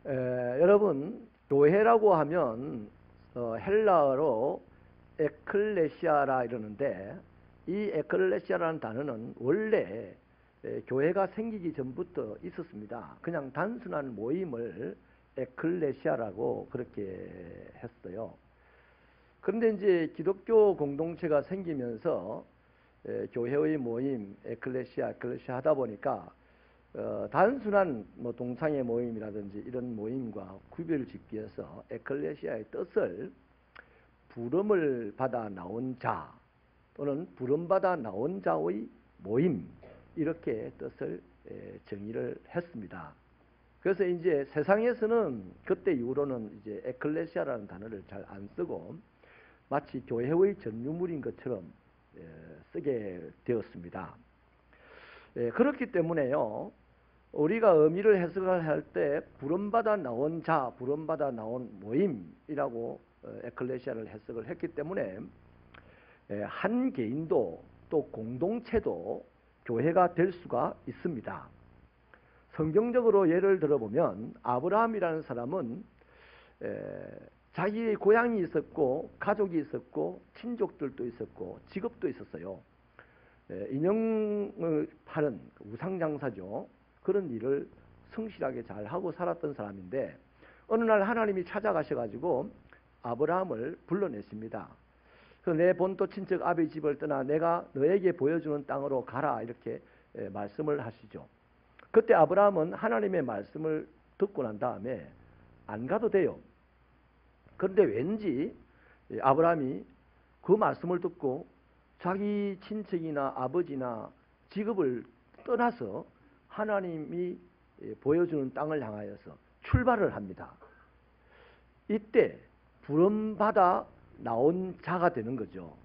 여러분, 교회라고 하면 헬라어로 에클레시아라 이러는데, 이 에클레시아라는 단어는 원래 교회가 생기기 전부터 있었습니다. 그냥 단순한 모임을 에클레시아라고 그렇게 했어요. 그런데 이제 기독교 공동체가 생기면서 교회의 모임, 에클레시아 하다 보니까 단순한 동창회 모임이라든지 이런 모임과 구별을 짓기 위해서 에클레시아의 뜻을 부름을 받아 나온 자 또는 부름받아 나온 자의 모임, 이렇게 뜻을 정의를 했습니다. 그래서 이제 세상에서는 그때 이후로는 이제 에클레시아라는 단어를 잘 안 쓰고 마치 교회의 전유물인 것처럼 쓰게 되었습니다. 그렇기 때문에요, 우리가 의미를 해석을 할 때 부름받아 나온 자, 부름받아 나온 모임이라고 에클레시아를 해석을 했기 때문에 한 개인도 또 공동체도 교회가 될 수가 있습니다. 성경적으로 예를 들어보면 아브라함이라는 사람은 자기의 고향이 있었고 가족이 있었고 친족들도 있었고 직업도 있었어요. 인형을 파는 우상장사죠. 그런 일을 성실하게 잘 하고 살았던 사람인데 어느 날 하나님이 찾아가셔가지고 아브라함을 불러내십니다. 그래서 내 본토 친척 아비 집을 떠나 내가 너에게 보여주는 땅으로 가라, 이렇게 말씀을 하시죠. 그때 아브라함은 하나님의 말씀을 듣고 난 다음에 안 가도 돼요. 그런데 왠지 아브라함이 그 말씀을 듣고 자기 친척이나 아버지나 직업을 떠나서 하나님이 보여주는 땅을 향하여서 출발을 합니다. 이때 부름받아 나온 자가 되는 거죠.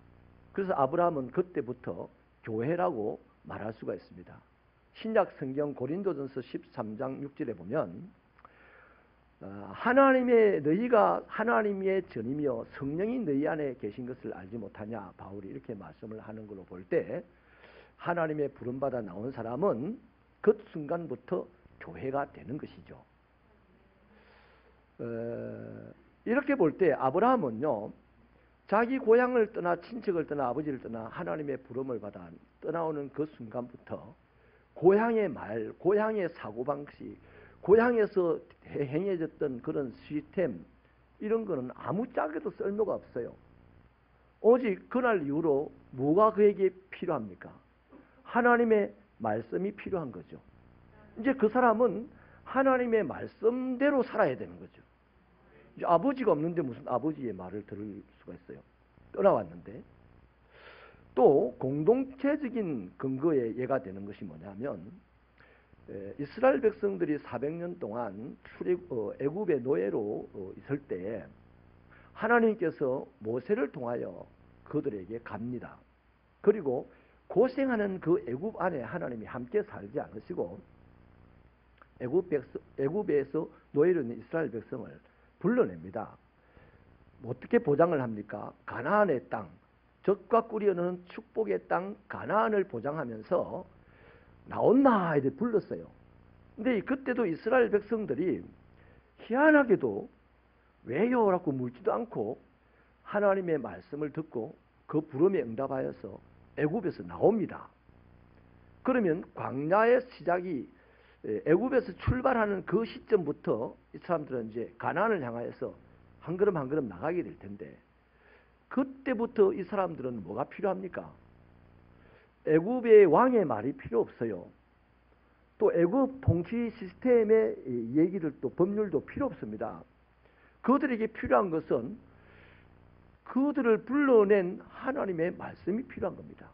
그래서 아브라함은 그때부터 교회라고 말할 수가 있습니다. 신약 성경 고린도전서 13장 6절에 보면 너희가 하나님의 전이며 성령이 너희 안에 계신 것을 알지 못하냐, 바울이 이렇게 말씀을 하는 걸로 볼 때 하나님의 부름받아 나온 사람은 그 순간부터 교회가 되는 것이죠. 이렇게 볼 때 아브라함은요, 자기 고향을 떠나 친척을 떠나 아버지를 떠나 하나님의 부름을 받아 떠나오는 그 순간부터 고향의 말, 고향의 사고방식, 고향에서 행해졌던 그런 시스템, 이런 거는 아무짝에도 쓸모가 없어요. 오직 그날 이후로 뭐가 그에게 필요합니까? 하나님의 말씀이 필요한 거죠. 이제 그 사람은 하나님의 말씀대로 살아야 되는 거죠. 이제 아버지가 없는데 무슨 아버지의 말을 들을 수가 있어요. 떠나왔는데. 또 공동체적인 근거의 예가 되는 것이 뭐냐면 이스라엘 백성들이 400년 동안 애굽의 노예로 있을 때에 하나님께서 모세를 통하여 그들에게 갑니다. 그리고 고생하는 그 애굽 안에 하나님이 함께 살지 않으시고 애굽에서 노예로 있는 이스라엘 백성을 불러냅니다. 어떻게 보장을 합니까? 가나안의 땅, 젖과 꿀이 흐르는 축복의 땅 가나안을 보장하면서 나온나 이렇게 불렀어요. 근데 그때도 이스라엘 백성들이 희한하게도 왜요? 라고 묻지도 않고 하나님의 말씀을 듣고 그 부름에 응답하여서 애굽에서 나옵니다. 그러면 광야의 시작이 애굽에서 출발하는 그 시점부터 이 사람들은 이제 가나안을 향하여서 한 걸음 한 걸음 나가게 될 텐데, 그때부터 이 사람들은 뭐가 필요합니까? 애굽의 왕의 말이 필요 없어요. 또 애굽 통치 시스템의 얘기를 또 법률도 필요 없습니다. 그들에게 필요한 것은 그들을 불러낸 하나님의 말씀이 필요한 겁니다.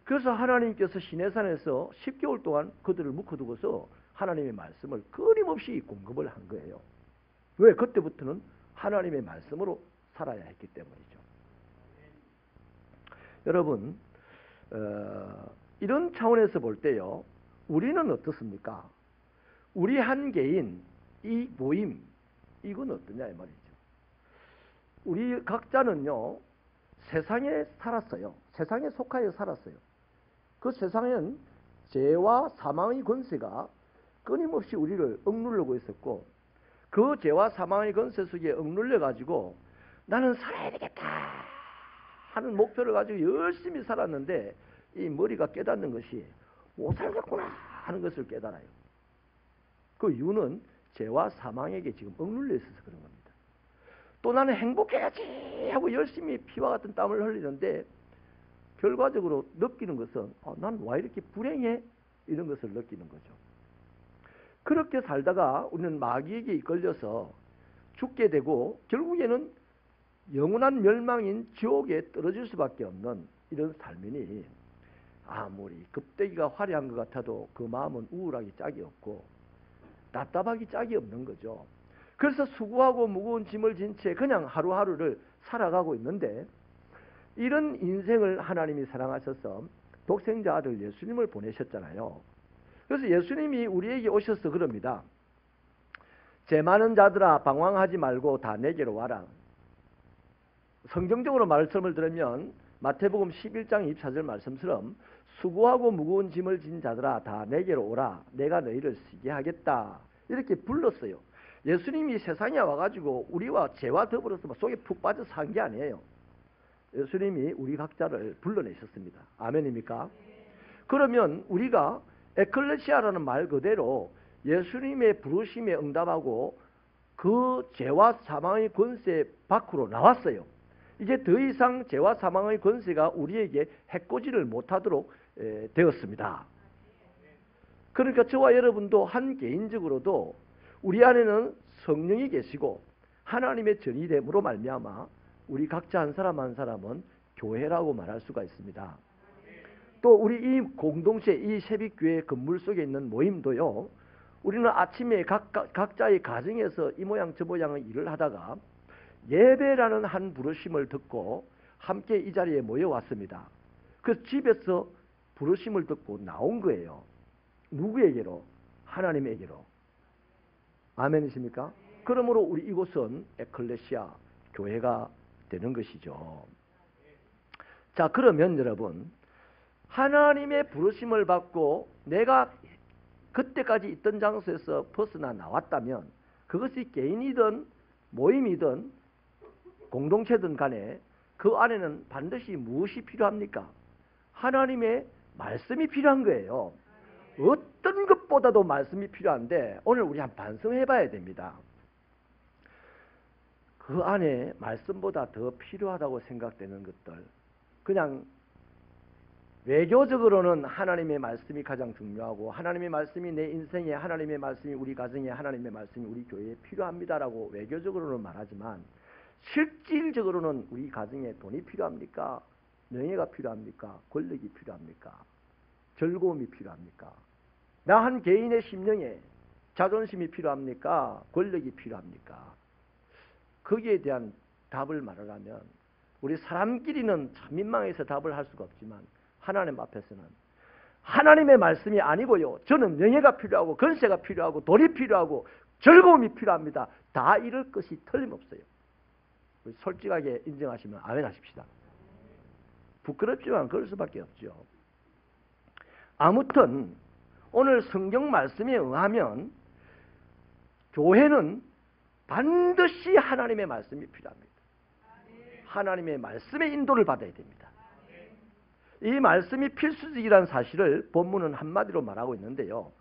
그래서 하나님께서 시내산에서 10개월 동안 그들을 묶어두고서 하나님의 말씀을 끊임없이 공급을 한 거예요. 왜? 그때부터는 하나님의 말씀으로 살아야 했기 때문이죠. 여러분, 이런 차원에서 볼 때요, 우리는 어떻습니까? 우리 한 개인 이 모임, 이건 어떠냐 이 말이죠. 우리 각자는요, 세상에 살았어요. 세상에 속하여 살았어요. 그 세상엔 죄와 사망의 권세가 끊임없이 우리를 억누르고 있었고 그 죄와 사망의 권세 속에 억눌려 가지고 나는 살아야 되겠다 하는 목표를 가지고 열심히 살았는데 이 머리가 깨닫는 것이 못 살겠구나 하는 것을 깨달아요. 그 이유는 죄와 사망에게 지금 억눌려 있어서 그런 겁니다. 또 나는 행복해야지 하고 열심히 피와 같은 땀을 흘리는데 결과적으로 느끼는 것은 난 왜 이렇게 불행해? 이런 것을 느끼는 거죠. 그렇게 살다가 우리는 마귀에게 이끌려서 죽게 되고 결국에는 영원한 멸망인 지옥에 떨어질 수밖에 없는 이런 삶이니 아무리 급대기가 화려한 것 같아도 그 마음은 우울하기 짝이 없고 답답하기 짝이 없는 거죠. 그래서 수고하고 무거운 짐을 진 채 그냥 하루하루를 살아가고 있는데 이런 인생을 하나님이 사랑하셔서 독생자 아들 예수님을 보내셨잖아요. 그래서 예수님이 우리에게 오셔서 그럽니다. 죄 많은 자들아 방황하지 말고 다 내게로 와라. 성경적으로 말씀을 들으면 마태복음 11장 24절 말씀처럼 수고하고 무거운 짐을 진 자들아 다 내게로 오라. 내가 너희를 쉬게 하겠다. 이렇게 불렀어요. 예수님이 세상에 와가지고 우리와 죄와 더불어서 속에 푹 빠져 산 게 아니에요. 예수님이 우리 각자를 불러내셨습니다. 아멘입니까? 그러면 우리가 에클레시아라는 말 그대로 예수님의 부르심에 응답하고 그 죄와 사망의 권세 밖으로 나왔어요. 이제 더 이상 죄와 사망의 권세가 우리에게 해코지를 못하도록 되었습니다. 그러니까 저와 여러분도 한 개인적으로도 우리 안에는 성령이 계시고 하나님의 전이됨으로 말미암아 우리 각자 한 사람 한 사람은 교회라고 말할 수가 있습니다. 또 우리 이 공동체, 이 새벽교회 건물 속에 있는 모임도요. 우리는 아침에 각자의 가정에서 이 모양 저 모양의 일을 하다가 예배라는 한 부르심을 듣고 함께 이 자리에 모여왔습니다. 그 집에서 부르심을 듣고 나온 거예요. 누구에게로? 하나님에게로. 아멘이십니까? 그러므로 우리 이곳은 에클레시아, 교회가 되는 것이죠. 자, 그러면 여러분, 하나님의 부르심을 받고 내가 그때까지 있던 장소에서 벗어나 나왔다면 그것이 개인이든 모임이든 공동체든 간에 그 안에는 반드시 무엇이 필요합니까? 하나님의 말씀이 필요한 거예요. 어떤 것보다도 말씀이 필요한데 오늘 우리 한번 반성해 봐야 됩니다. 그 안에 말씀보다 더 필요하다고 생각되는 것들, 그냥 외교적으로는 하나님의 말씀이 가장 중요하고 하나님의 말씀이 내 인생에, 하나님의 말씀이 우리 가정에, 하나님의 말씀이 우리 교회에 필요합니다라고 외교적으로는 말하지만 실질적으로는 우리 가정에 돈이 필요합니까? 명예가 필요합니까? 권력이 필요합니까? 즐거움이 필요합니까? 나 한 개인의 심령에 자존심이 필요합니까? 권력이 필요합니까? 거기에 대한 답을 말하려면 우리 사람끼리는 참 민망해서 답을 할 수가 없지만 하나님 앞에서는 하나님의 말씀이 아니고요. 저는 명예가 필요하고 권세가 필요하고 돈이 필요하고 즐거움이 필요합니다. 다 이럴 것이 틀림없어요. 솔직하게 인정하시면 아멘 하십시다. 부끄럽지만 그럴 수밖에 없죠. 아무튼 오늘 성경 말씀에 의하면 교회는 반드시 하나님의 말씀이 필요합니다. 하나님의 말씀의 인도를 받아야 됩니다. 이 말씀이 필수적이라는 사실을 본문은 한마디로 말하고 있는데요.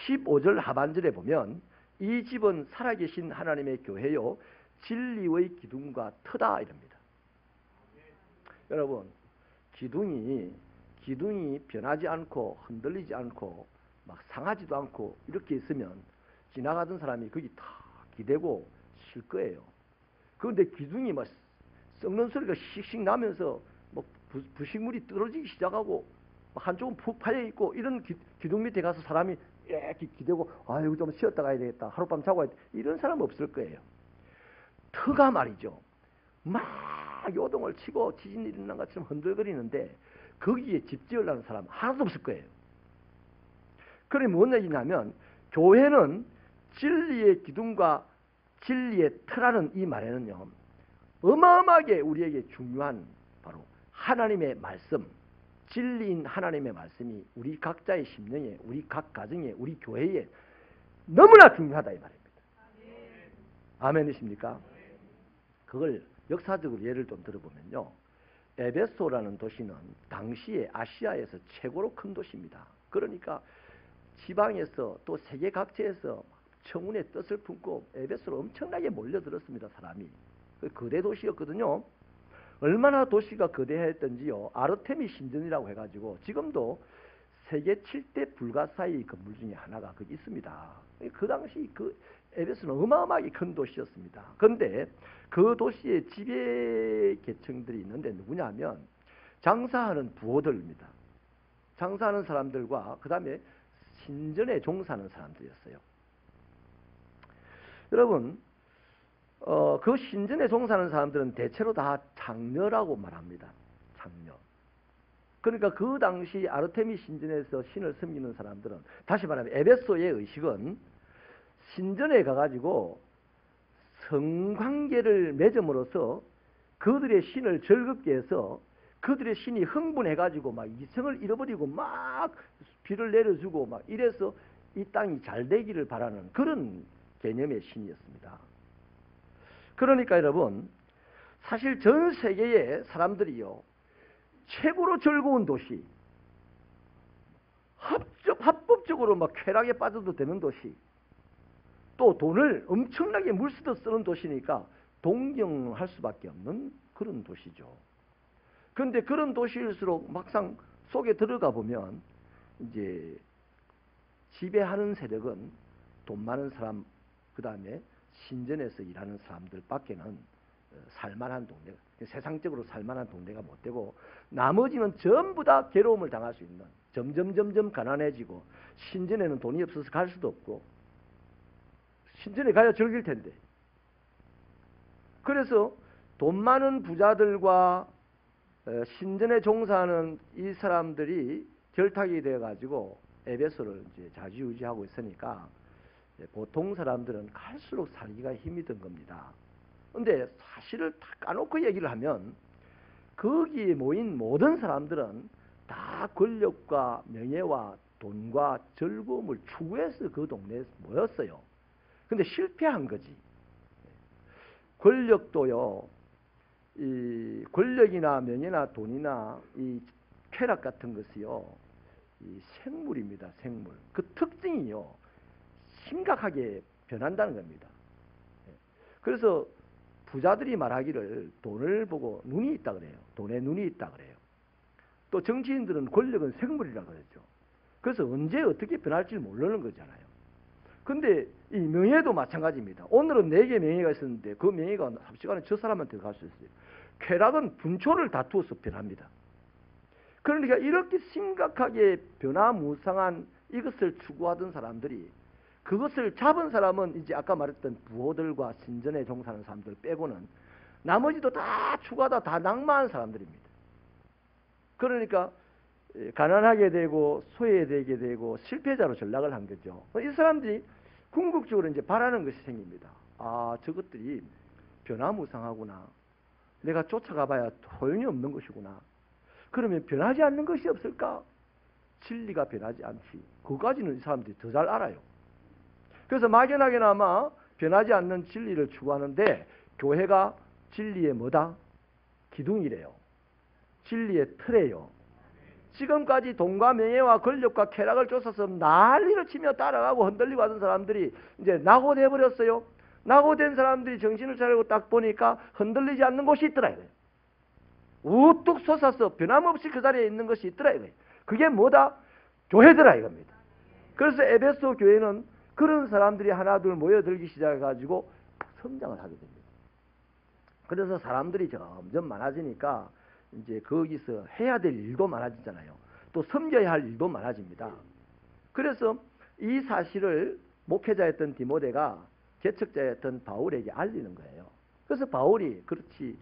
15절 하반절에 보면 이 집은 살아계신 하나님의 교회요 진리의 기둥과 터다 이럽니다. 여러분, 기둥이 변하지 않고 흔들리지 않고 막 상하지도 않고 이렇게 있으면 지나가던 사람이 거기 다 기대고 쉴 거예요. 그런데 기둥이 막 썩는 소리가 씩씩 나면서 뭐 부식물이 떨어지기 시작하고 한쪽은 푹 파여 있고 이런 기둥 밑에 가서 사람이 이렇게 기대고 아이고 좀 쉬었다 가야 되겠다, 하룻밤 자고 가야 돼, 이런 사람은 없을 거예요. 터가 말이죠. 막 요동을 치고 지진이 일어난 것처럼 흔들거리는데 거기에 집 지으려는 사람 하나도 없을 거예요. 그게 뭔 얘기냐면 교회는 진리의 기둥과 진리의 터라는 이 말에는요 어마어마하게 우리에게 중요한 바로 하나님의 말씀, 진리인 하나님의 말씀이 우리 각자의 심령에, 우리 각 가정에, 우리 교회에 너무나 중요하다 이 말입니다. 아멘이십니까? 그걸 역사적으로 예를 좀 들어보면요. 에베소라는 도시는 당시에 아시아에서 최고로 큰 도시입니다. 그러니까 지방에서 또 세계 각지에서 청운의 뜻을 품고 에베소로 엄청나게 몰려들었습니다. 사람이. 거대 도시였거든요. 얼마나 도시가 거대했던지요. 아르테미 신전이라고 해가지고 지금도 세계 7대 불가사의 건물 중에 하나가 거기 있습니다. 그 당시 그 에베소는 어마어마하게 큰 도시였습니다. 그런데 그 도시의 지배 계층들이 있는데 누구냐면 장사하는 부호들입니다. 장사하는 사람들과 그 다음에 신전에 종사하는 사람들이었어요. 여러분, 그 신전에 종사하는 사람들은 대체로 다 장녀라고 말합니다. 장녀. 그러니까 그 당시 아르테미 신전에서 신을 섬기는 사람들은, 다시 말하면 에베소의 의식은 신전에 가가지고 성관계를 맺음으로써 그들의 신을 즐겁게 해서 그들의 신이 흥분해가지고 막 이성을 잃어버리고 막 비를 내려주고 막 이래서 이 땅이 잘 되기를 바라는 그런 개념의 신이었습니다. 그러니까 여러분, 사실 전 세계의 사람들이요, 최고로 즐거운 도시, 합법적으로 막 쾌락에 빠져도 되는 도시, 또 돈을 엄청나게 물쓰듯 쓰는 도시니까 동경할 수밖에 없는 그런 도시죠. 그런데 그런 도시일수록 막상 속에 들어가 보면 이제 지배하는 세력은 돈 많은 사람, 그 다음에 신전에서 일하는 사람들밖에는 살만한 동네, 세상적으로 살만한 동네가 못 되고 나머지는 전부 다 괴로움을 당할 수 있는, 점점 가난해지고 신전에는 돈이 없어서 갈 수도 없고 신전에 가야 즐길 텐데. 그래서 돈 많은 부자들과 신전에 종사하는 이 사람들이 결탁이 되어가지고 에베소를 이제 좌지우지하고 있으니까 보통 사람들은 갈수록 살기가 힘이 든 겁니다. 근데 사실을 다 까놓고 얘기를 하면 거기에 모인 모든 사람들은 다 권력과 명예와 돈과 즐거움을 추구해서 그 동네에 모였어요. 근데 실패한 거지. 권력도요, 이 권력이나 명예나 돈이나 이 쾌락 같은 것이요, 이 생물입니다. 생물. 그 특징이요, 심각하게 변한다는 겁니다. 그래서 부자들이 말하기를 돈을 보고 눈이 있다 그래요. 돈에 눈이 있다 그래요. 또 정치인들은 권력은 생물이라 그랬죠. 그래서 언제 어떻게 변할지 모르는 거잖아요. 근데 이 명예도 마찬가지입니다. 오늘은 내게 명예가 있었는데 그 명예가 삽시간에 저 사람한테 갈 수 있어요. 쾌락은 분초를 다투어서 변합니다. 그러니까 이렇게 심각하게 변화무쌍한 이것을 추구하던 사람들이, 그것을 잡은 사람은 이제 아까 말했던 부호들과 신전에 종사하는 사람들 빼고는 나머지도 다 추구하다 다 낭만한 사람들입니다. 그러니까 가난하게 되고 소외되게 되고 실패자로 전락을 한 거죠. 이 사람들이 궁극적으로 이제 바라는 것이 생깁니다. 아, 저것들이 변화무쌍하구나. 내가 쫓아가봐야 소용이 없는 것이구나. 그러면 변하지 않는 것이 없을까? 진리가 변하지 않지. 그거까지는 이 사람들이 더 잘 알아요. 그래서 막연하게나마 변하지 않는 진리를 추구하는데 교회가 진리의 뭐다? 기둥이래요. 진리의 틀이에요. 지금까지 돈과 명예와 권력과 쾌락을 쫓아서 난리를 치며 따라가고 흔들리고 하던 사람들이 이제 낙오돼 버렸어요. 낙오된 사람들이 정신을 차리고 딱 보니까 흔들리지 않는 곳이 있더라 이거예요. 우뚝 솟아서 변함없이 그 자리에 있는 것이 있더라 이거예요. 그게 뭐다? 교회더라 이겁니다. 그래서 에베소 교회는 그런 사람들이 하나둘 모여들기 시작해가지고 성장을 하게 됩니다. 그래서 사람들이 점점 많아지니까 이제 거기서 해야 될 일도 많아지잖아요. 또 섬겨야 할 일도 많아집니다. 그래서 이 사실을 목회자였던 디모데가 개척자였던 바울에게 알리는 거예요. 그래서 바울이 그렇지,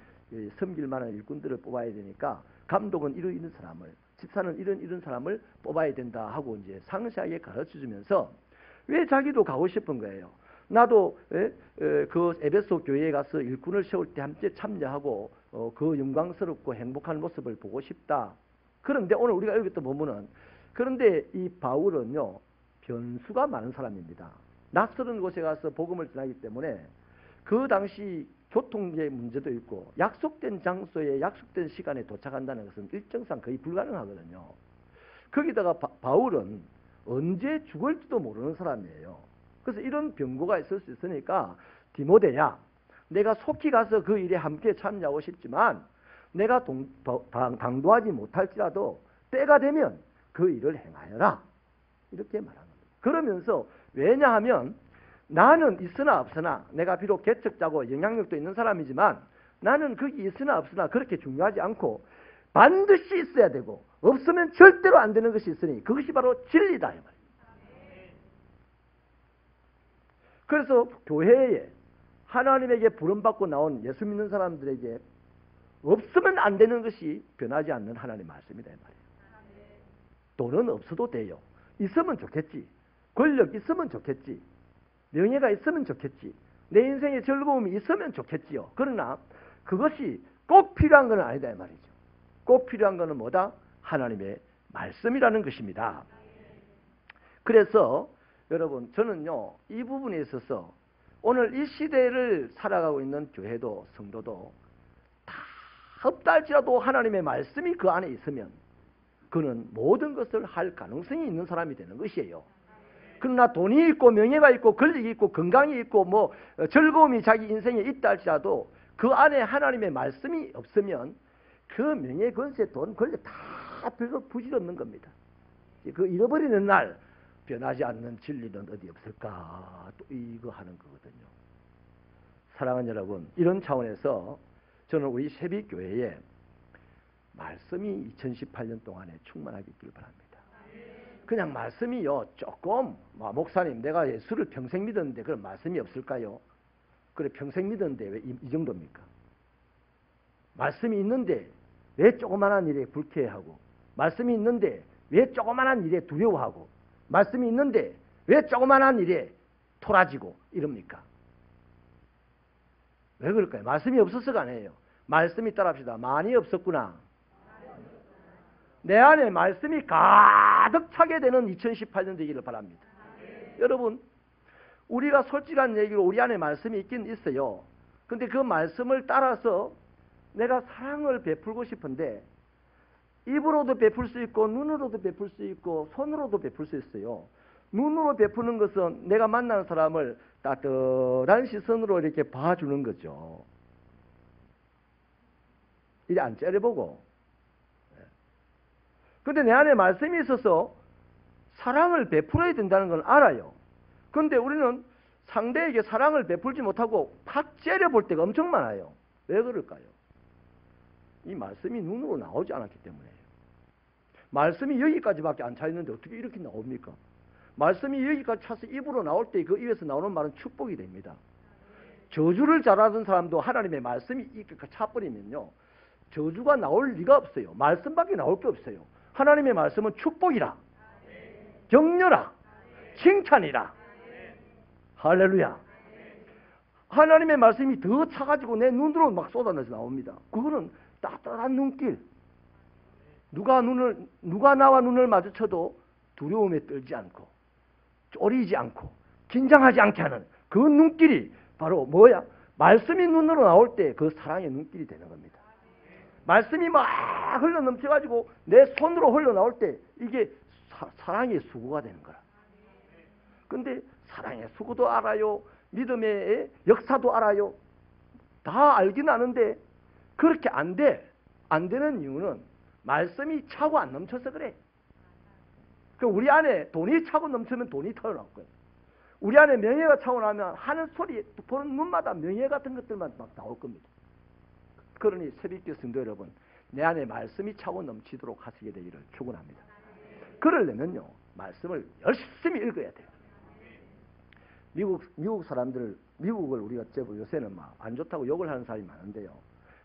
섬길 만한 일꾼들을 뽑아야 되니까 감독은 이런 사람을, 집사는 이런 사람을 뽑아야 된다 하고 이제 상세하게 가르쳐주면서 왜 자기도 가고 싶은 거예요. 나도 그 에베소 교회에 가서 일꾼을 세울 때 함께 참여하고 그 영광스럽고 행복한 모습을 보고 싶다. 그런데 오늘 우리가 여기 또 보면은, 그런데 이 바울은요 변수가 많은 사람입니다. 낯설은 곳에 가서 복음을 전하기 때문에 그 당시 교통의 문제도 있고 약속된 장소에 약속된 시간에 도착한다는 것은 일정상 거의 불가능하거든요. 거기다가 바울은 언제 죽을지도 모르는 사람이에요. 그래서 이런 병고가 있을 수 있으니까 디모데야, 내가 속히 가서 그 일에 함께 참여하고 싶지만 내가 당도하지 못할지라도 때가 되면 그 일을 행하여라. 이렇게 말하는 겁니다. 그러면서 왜냐하면 나는 있으나 없으나 내가 비록 개척자고 영향력도 있는 사람이지만 나는 거기 있으나 없으나 그렇게 중요하지 않고 반드시 있어야 되고 없으면 절대로 안 되는 것이 있으니 그것이 바로 진리다. 이 말이에요. 그래서 교회에 하나님에게 부름받고 나온 예수 믿는 사람들에게 없으면 안 되는 것이 변하지 않는 하나님의 말씀이다. 이 말이에요. 돈은 없어도 돼요. 있으면 좋겠지. 권력 있으면 좋겠지. 명예가 있으면 좋겠지. 내 인생의 즐거움이 있으면 좋겠지요. 그러나 그것이 꼭 필요한 것은 아니다 이 말이죠. 꼭 필요한 것은 뭐다? 하나님의 말씀이라는 것입니다. 그래서 여러분 저는요 이 부분에 있어서 오늘 이 시대를 살아가고 있는 교회도 성도도 다 없다 할지라도 하나님의 말씀이 그 안에 있으면 그는 모든 것을 할 가능성이 있는 사람이 되는 것이에요. 그러나 돈이 있고 명예가 있고 권력이 있고 건강이 있고 뭐 즐거움이 자기 인생에 있다 할지라도 그 안에 하나님의 말씀이 없으면 그 명예, 권세, 돈, 권력 다 별로 부질없는 겁니다. 그 잃어버리는 날 변하지 않는 진리는 어디 없을까? 또 이거 하는 거거든요. 사랑하는 여러분, 이런 차원에서 저는 우리 새비교회에 말씀이 2018년 동안에 충만하게 있길 바랍니다. 그냥 말씀이요 조금 목사님 내가 예수를 평생 믿었는데 그런 말씀이 없을까요? 그래 평생 믿었는데 왜 이 정도입니까? 말씀이 있는데 왜 조그만한 일에 불쾌해하고 말씀이 있는데 왜 조그만한 일에 두려워하고 말씀이 있는데 왜 조그만한 일에 토라지고 이럽니까? 왜 그럴까요? 말씀이 없어서가 아니에요. 말씀이 따라합시다. 많이 없었구나. 내 안에 말씀이 가득 차게 되는 2018년 되기를 바랍니다. 여러분 우리가 솔직한 얘기로 우리 안에 말씀이 있긴 있어요. 근데 그 말씀을 따라서 내가 사랑을 베풀고 싶은데 입으로도 베풀 수 있고 눈으로도 베풀 수 있고 손으로도 베풀 수 있어요. 눈으로 베푸는 것은 내가 만나는 사람을 따뜻한 시선으로 이렇게 봐주는 거죠. 이제 안 째려보고. 근데 내 안에 말씀이 있어서 사랑을 베풀어야 된다는 건 알아요. 근데 우리는 상대에게 사랑을 베풀지 못하고 팍 째려볼 때가 엄청 많아요. 왜 그럴까요? 이 말씀이 눈으로 나오지 않았기 때문에요. 말씀이 여기까지밖에 안 차 있는데 어떻게 이렇게 나옵니까? 말씀이 여기까지 차서 입으로 나올 때 그 입에서 나오는 말은 축복이 됩니다. 저주를 잘하던 사람도 하나님의 말씀이 이렇게 차버리면요. 저주가 나올 리가 없어요. 말씀밖에 나올 게 없어요. 하나님의 말씀은 축복이라, 격려라, 칭찬이라. 할렐루야. 하나님의 말씀이 더 차가지고 내 눈으로 막 쏟아내서 나옵니다. 그거는 따뜻한 눈길. 누가 나와 눈을 마주쳐도 두려움에 떨지 않고 쫄이지 않고 긴장하지 않게 하는 그 눈길이 바로 뭐야? 말씀이 눈으로 나올 때 그 사랑의 눈길이 되는 겁니다. 말씀이 막 흘러 넘쳐가지고 내 손으로 흘러 나올 때 이게 사랑의 수고가 되는 거라. 근데 사랑의 수고도 알아요. 믿음의 역사도 알아요. 다 알긴 아는데 그렇게 안 돼. 안 되는 이유는 말씀이 차고 안 넘쳐서 그래. 우리 안에 돈이 차고 넘치면 돈이 털어나올 거예요. 우리 안에 명예가 차고 나면 하는 소리, 보는 눈마다 명예 같은 것들만 막 나올 겁니다. 그러니 새벽교 성도 여러분, 내 안에 말씀이 차고 넘치도록 하시게 되기를 축원합니다. 그러려면요, 말씀을 열심히 읽어야 돼요. 미국 사람들, 미국을 우리가 요새는 막 안 좋다고 욕을 하는 사람이 많은데요.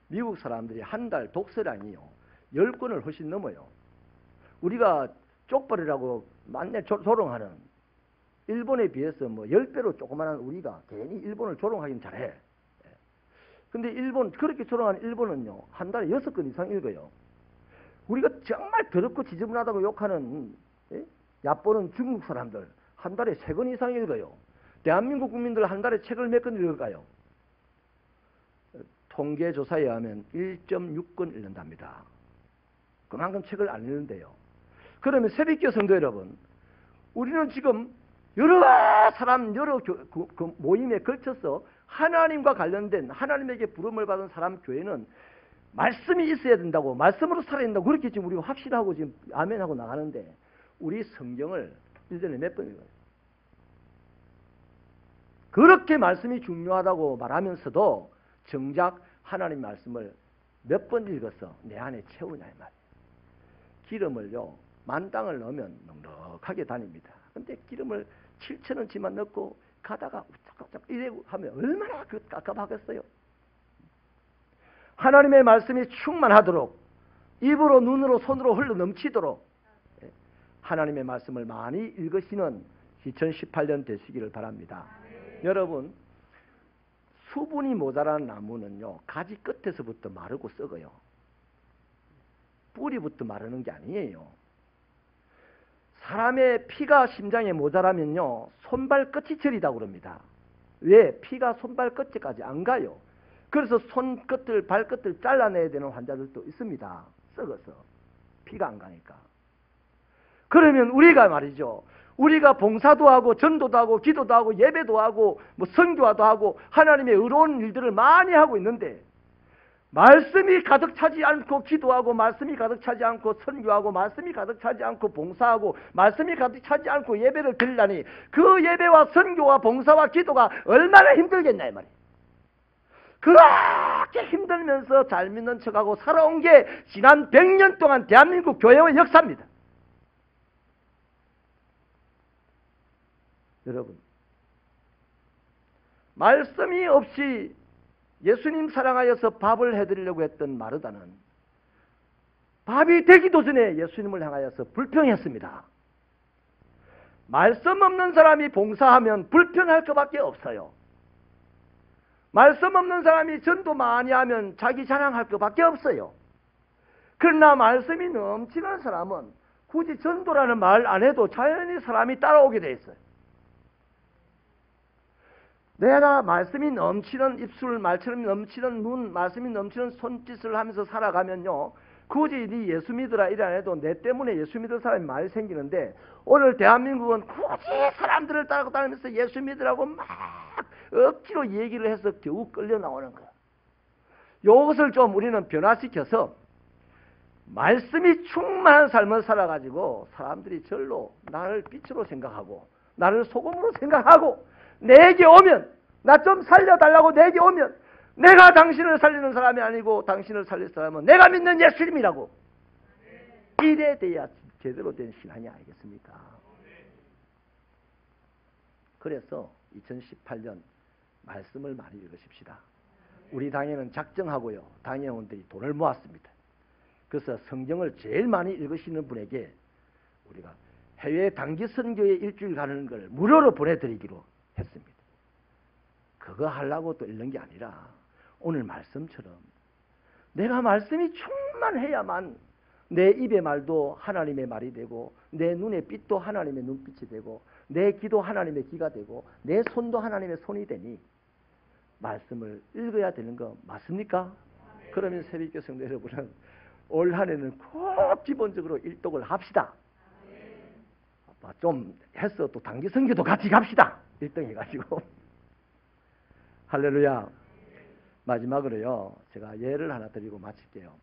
미국 사람들이 한 달 독서량이요, 10권을 훨씬 넘어요. 우리가 쪽벌이라고 만날 조롱하는 일본에 비해서 뭐 10배로 조그만한 우리가 괜히 일본을 조롱하긴 잘해. 근데 일본, 그렇게 조롱하는 일본은요, 한 달에 6권 이상 읽어요. 우리가 정말 더럽고 지저분하다고 욕하는 얕보는 중국 사람들 한 달에 3권 이상 읽어요. 대한민국 국민들 한 달에 책을 몇 권 읽을까요? 통계조사에 의하면 1.6권 읽는답니다. 그만큼 책을 안 읽는데요. 그러면 새벽기도 성도 여러분, 우리는 지금 여러 사람, 여러 모임에 걸쳐서 하나님과 관련된, 하나님에게 부름을 받은 사람 교회는 말씀이 있어야 된다고, 말씀으로 살아야 된다고 그렇게 지금 우리가 확실하고 지금 아멘하고 나가는데, 우리 성경을 1년에 몇 번 읽어요? 그렇게 말씀이 중요하다고 말하면서도 정작 하나님 말씀을 몇 번 읽어서 내 안에 채우냐 이 말이에요. 기름을요, 만땅을 넣으면 넉넉하게 다닙니다. 근데 기름을 7,000원치만 넣고 가다가 우짝우짝 이래고 하면 얼마나 깝깝하겠어요. 하나님의 말씀이 충만하도록, 입으로 눈으로 손으로 흘러 넘치도록 하나님의 말씀을 많이 읽으시는 2018년 되시기를 바랍니다. 여러분, 수분이 모자란 나무는요, 가지 끝에서부터 마르고 썩어요. 뿌리부터 마르는 게 아니에요. 사람의 피가 심장에 모자라면요, 손발 끝이 저리다고 그럽니다. 왜? 피가 손발 끝까지 안 가요. 그래서 손끝을, 발끝을 잘라내야 되는 환자들도 있습니다. 썩어서. 피가 안 가니까. 그러면 우리가 말이죠, 우리가 봉사도 하고 전도도 하고 기도도 하고 예배도 하고 뭐 선교화도 하고 하나님의 의로운 일들을 많이 하고 있는데, 말씀이 가득 차지 않고 기도하고, 말씀이 가득 차지 않고 선교하고, 말씀이 가득 차지 않고 봉사하고, 말씀이 가득 차지 않고 예배를 드리려니 그 예배와 선교와 봉사와 기도가 얼마나 힘들겠냐 이 말이에요. 그렇게 힘들면서 잘 믿는 척하고 살아온 게 지난 100년 동안 대한민국 교회의 역사입니다. 여러분, 말씀이 없이 예수님 사랑하여서 밥을 해드리려고 했던 마르다는 밥이 되기도 전에 예수님을 향하여서 불평했습니다. 말씀 없는 사람이 봉사하면 불평할 것밖에 없어요. 말씀 없는 사람이 전도 많이 하면 자기 자랑할 것밖에 없어요. 그러나 말씀이 넘치는 사람은 굳이 전도라는 말 안 해도 자연히 사람이 따라오게 돼 있어요. 내가 말씀이 넘치는 입술, 말처럼 넘치는 눈, 말씀이 넘치는 손짓을 하면서 살아가면요, 굳이 네 예수 믿으라 이래 안 해도 내 때문에 예수 믿을 사람이 많이 생기는데, 오늘 대한민국은 굳이 사람들을 따라다니면서 예수 믿으라고 막 억지로 얘기를 해서 겨우 끌려 나오는 거야. 이것을 좀 우리는 변화시켜서 말씀이 충만한 삶을 살아가지고 사람들이 절로 나를 빛으로 생각하고 나를 소금으로 생각하고 내게 오면, 나 좀 살려달라고 내게 오면, 내가 당신을 살리는 사람이 아니고 당신을 살릴 사람은 내가 믿는 예수님이라고. 이래 돼야 제대로 된 신앙이 아니겠습니까? 그래서 2018년 말씀을 많이 읽으십시다. 우리 당에는 작정하고요, 당회원들이 돈을 모았습니다. 그래서 성경을 제일 많이 읽으시는 분에게 우리가 해외 단기 선교에 일주일 가는 걸 무료로 보내드리기로 했습니다. 그거 하려고 또 읽는 게 아니라 오늘 말씀처럼 내가 말씀이 충만해야만 내 입의 말도 하나님의 말이 되고, 내 눈의 빛도 하나님의 눈빛이 되고, 내 귀도 하나님의 귀가 되고, 내 손도 하나님의 손이 되니 말씀을 읽어야 되는 거 맞습니까? 그러면 새벽교 성도 여러분은 올 한 해는 꼭 기본적으로 일독을 합시다. 좀 해서 또 단기 선교도 같이 갑시다. 1등 해가지고. 할렐루야. 마지막으로요, 제가 예를 하나 드리고 마칠게요.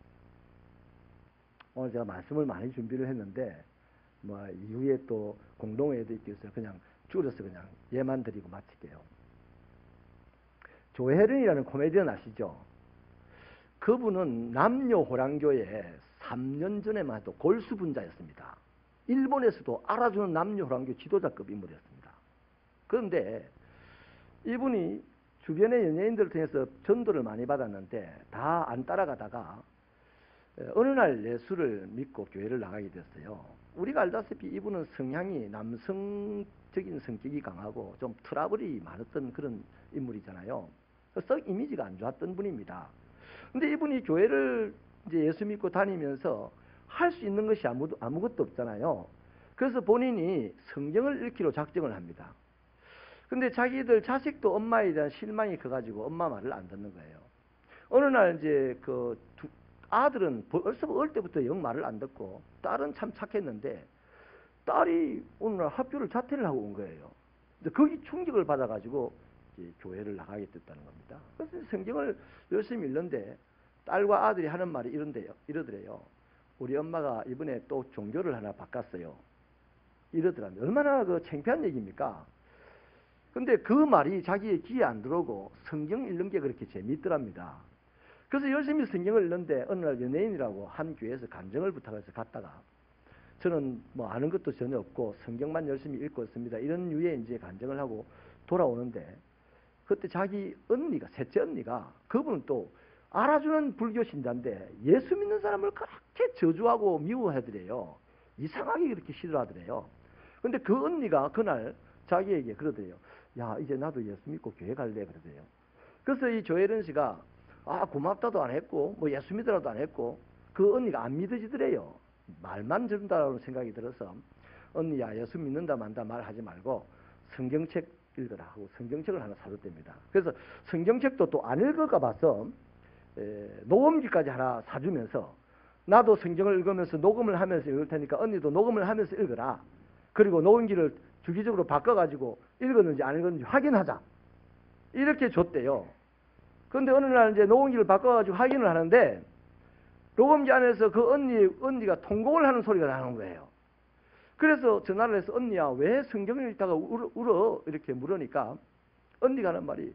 오늘 제가 말씀을 많이 준비를 했는데 뭐 이후에 또 공동회의도 있기 위해서 그냥 줄여서 그냥 예만 드리고 마칠게요. 조혜련이라는 코미디언 아시죠? 그분은 남녀호랑교에 3년 전에만 해도 골수분자였습니다. 일본에서도 알아주는 남녀호랑교 지도자급 인물이었습니다. 그런데 이분이 주변의 연예인들을 통해서 전도를 많이 받았는데 다 안 따라가다가 어느 날 예수를 믿고 교회를 나가게 됐어요. 우리가 알다시피 이분은 성향이 남성적인 성격이 강하고 좀 트러블이 많았던 그런 인물이잖아요. 썩 이미지가 안 좋았던 분입니다. 근데 이분이 교회를 이제 예수 믿고 다니면서 할 수 있는 것이 아무것도 없잖아요. 그래서 본인이 성경을 읽기로 작정을 합니다. 근데 자기들 자식도 엄마에 대한 실망이 커가지고 엄마 말을 안 듣는 거예요. 어느 날 이제 아들은 벌써 어릴 때부터 영 말을 안 듣고 딸은 참 착했는데 딸이 어느 날 학교를 자퇴를 하고 온 거예요. 거기 충격을 받아가지고 교회를 나가게 됐다는 겁니다. 그래서 성경을 열심히 읽는데 딸과 아들이 하는 말이 이러더래요. 우리 엄마가 이번에 또 종교를 하나 바꿨어요. 이러더랍니다. 얼마나 창피한 얘기입니까? 근데 그 말이 자기의 귀에 안 들어오고 성경 읽는 게 그렇게 재미있더랍니다. 그래서 열심히 성경을 읽는데 어느 날 연예인이라고 한 교회에서 간증을 부탁해서 갔다가 저는 뭐 아는 것도 전혀 없고 성경만 열심히 읽고 있습니다. 이런 유의 이제 간증을 하고 돌아오는데 그때 자기 언니가, 셋째 언니가 그분은 또 알아주는 불교 신자인데 예수 믿는 사람을 그렇게 저주하고 미워하더래요. 이상하게 그렇게 싫어하더래요. 근데 그 언니가 그날 자기에게 그러더래요. 야, 이제 나도 예수 믿고 교회 갈래 그러더래요. 그래서 이 조혜련 씨가 고맙다도 안 했고 뭐 예수 믿으라도 안 했고 그 언니가 안 믿어지더래요. 말만 들은다라는 생각이 들어서 언니야 예수 믿는다 만다 말하지 말고 성경책 읽으라 하고 성경책을 하나 사줬답니다. 그래서 성경책도 또 안 읽을까 봐서 녹음기까지 하나 사주면서 나도 성경을 읽으면서 녹음을 하면서 읽을 테니까 언니도 녹음을 하면서 읽어라. 그리고 녹음기를 주기적으로 바꿔가지고 읽었는지 안 읽었는지 확인하자. 이렇게 줬대요. 그런데 어느 날 이제 녹음기를 바꿔가지고 확인을 하는데 녹음기 안에서 그 언니가 통곡을 하는 소리가 나는 거예요. 그래서 전화를 해서 언니야 왜 성경을 읽다가 울어? 이렇게 물으니까 언니가 하는 말이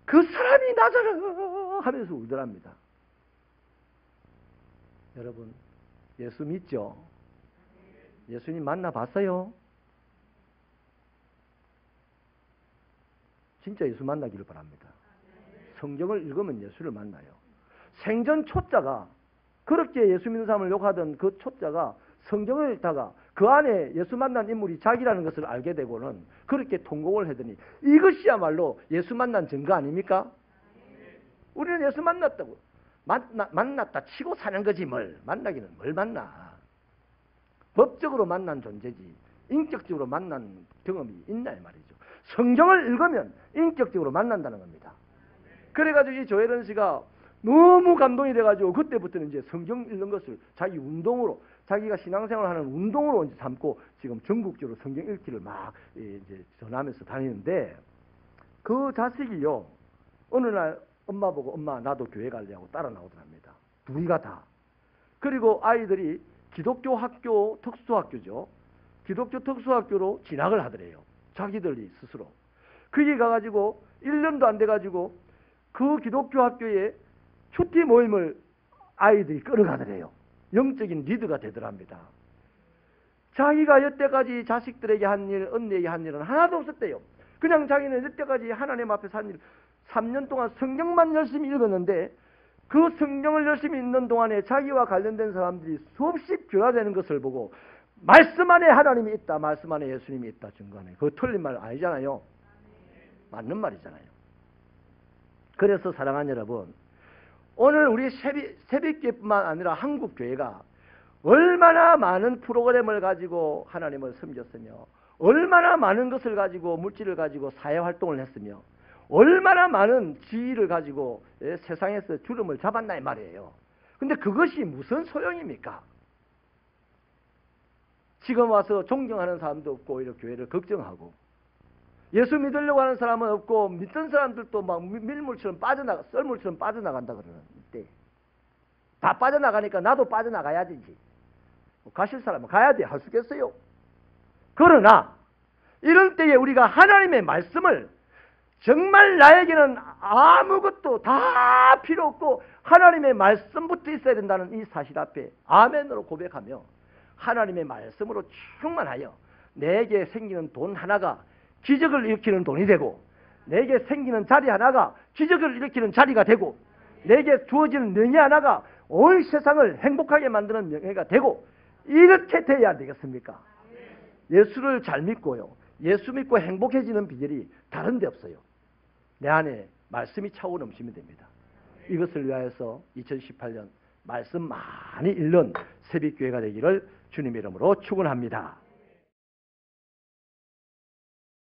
그 사람이 나잖아 하면서 울더랍니다. 여러분 예수 믿죠? 예수님 만나봤어요? 진짜 예수 만나기를 바랍니다. 성경을 읽으면 예수를 만나요. 생전 초자가 그렇게 예수 믿는 사람을 욕하던 그 초자가 성경을 읽다가 그 안에 예수 만난 인물이 자기라는 것을 알게 되고는 그렇게 통곡을 하더니 이것이야말로 예수 만난 증거 아닙니까? 우리는 예수 만났다고 만났다 치고 사는 거지 뭘 만나기는 뭘 만나. 법적으로 만난 존재지 인격적으로 만난 경험이 있나 이 말이죠. 성경을 읽으면 인격적으로 만난다는 겁니다. 그래가지고 이 조혜련 씨가 너무 감동이 돼가지고 그때부터는 이제 성경 읽는 것을 자기 운동으로 자기가 신앙생활을 하는 운동으로 이제 삼고 지금 전국적으로 성경 읽기를 막 이제 전하면서 다니는데 그 자식이요 어느 날 엄마 보고 엄마 나도 교회 갈래하고 따라 나오더랍니다. 둘이가 다. 그리고 아이들이 기독교 학교 특수학교죠. 기독교 특수학교로 진학을 하더래요. 자기들이 스스로. 거기 가가지고 1년도 안 돼가지고 그 기독교 학교에 큐티 모임을 아이들이 끌어가더래요. 영적인 리더가 되더랍니다. 자기가 여태까지 자식들에게 한 일, 언니에게 한 일은 하나도 없었대요. 그냥 자기는 여태까지 하나님 앞에서 한 일, 3년 동안 성경만 열심히 읽었는데 그 성경을 열심히 읽는 동안에 자기와 관련된 사람들이 수없이 변화되는 것을 보고 말씀 안에 하나님이 있다, 말씀 안에 예수님이 있다 증거하네. 그거 틀린 말 아니잖아요. 맞는 말이잖아요. 그래서 사랑하는 여러분, 오늘 우리 새벽교회뿐만 아니라 한국교회가 얼마나 많은 프로그램을 가지고 하나님을 섬겼으며 얼마나 많은 것을 가지고 물질을 가지고 사회활동을 했으며 얼마나 많은 지위를 가지고 세상에서 주름을 잡았나 이 말이에요. 근데 그것이 무슨 소용입니까? 지금 와서 존경하는 사람도 없고 오히려 교회를 걱정하고 예수 믿으려고 하는 사람은 없고 믿던 사람들도 막 밀물처럼 썰물처럼 빠져나간다 그러는 때 다 빠져나가니까 나도 빠져나가야지. 가실 사람은 가야 돼. 할 수 있겠어요? 그러나 이런 때에 우리가 하나님의 말씀을 정말 나에게는 아무것도 다 필요 없고 하나님의 말씀부터 있어야 된다는 이 사실 앞에 아멘으로 고백하며 하나님의 말씀으로 충만하여 내게 생기는 돈 하나가 기적을 일으키는 돈이 되고 내게 생기는 자리 하나가 기적을 일으키는 자리가 되고 내게 주어지는 명예 하나가 온 세상을 행복하게 만드는 명예가 되고 이렇게 돼야 되겠습니까? 예수를 잘 믿고요. 예수 믿고 행복해지는 비결이 다른 데 없어요. 내 안에 말씀이 차고 넘치면 됩니다. 이것을 위하여서 2018년 말씀 많이 읽는 새벽교회가 되기를 주님의 이름으로 축원합니다.